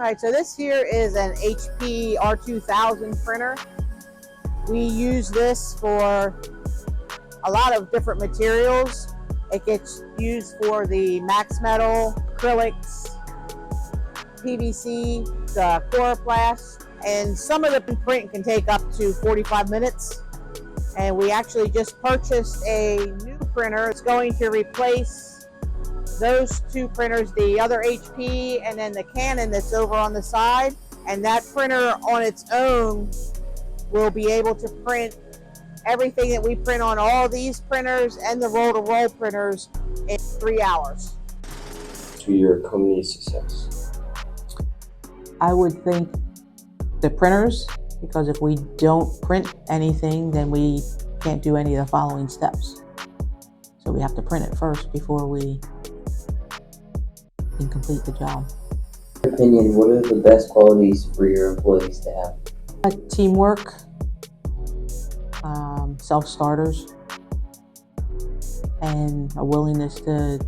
All right, so this here is an HP R2000 printer. We use this for a lot of different materials. It gets used for the max metal, acrylics, PVC, the chloroplast, and some of the print can take up to 45 minutes. And we actually just purchased a new printer. It's going to replace those two printers, the other HP and then the Canon that's over on the side. And that printer on its own will be able to print everything that we print on all these printers and the roll-to-roll printers in 3 hours. To your company's success? I would think the printers, because if we don't print anything, then we can't do any of the following steps. So we have to print it first before we can complete the job. In your opinion, what are the best qualities for your employees to have? Teamwork, self-starters, and a willingness to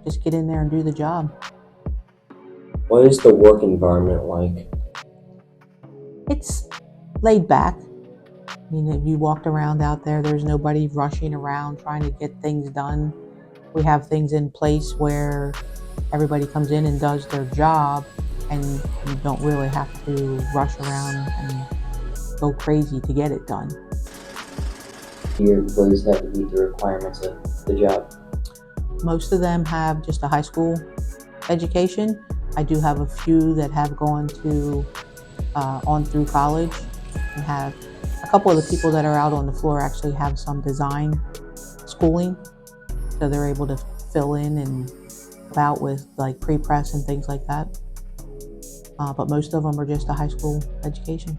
just get in there and do the job. What is the work environment like? It's laid back. I mean, if you walked around out there, there's nobody rushing around trying to get things done. We have things in place where everybody comes in and does their job, and you don't really have to rush around and go crazy to get it done. Do your employees have to meet the requirements of the job? Most of them have just a high school education. I do have a few that have gone to on through college, and have a couple of the people that are out on the floor actually have some design schooling, so they're able to fill in and help out with like pre-press and things like that. But most of them are just a high school education.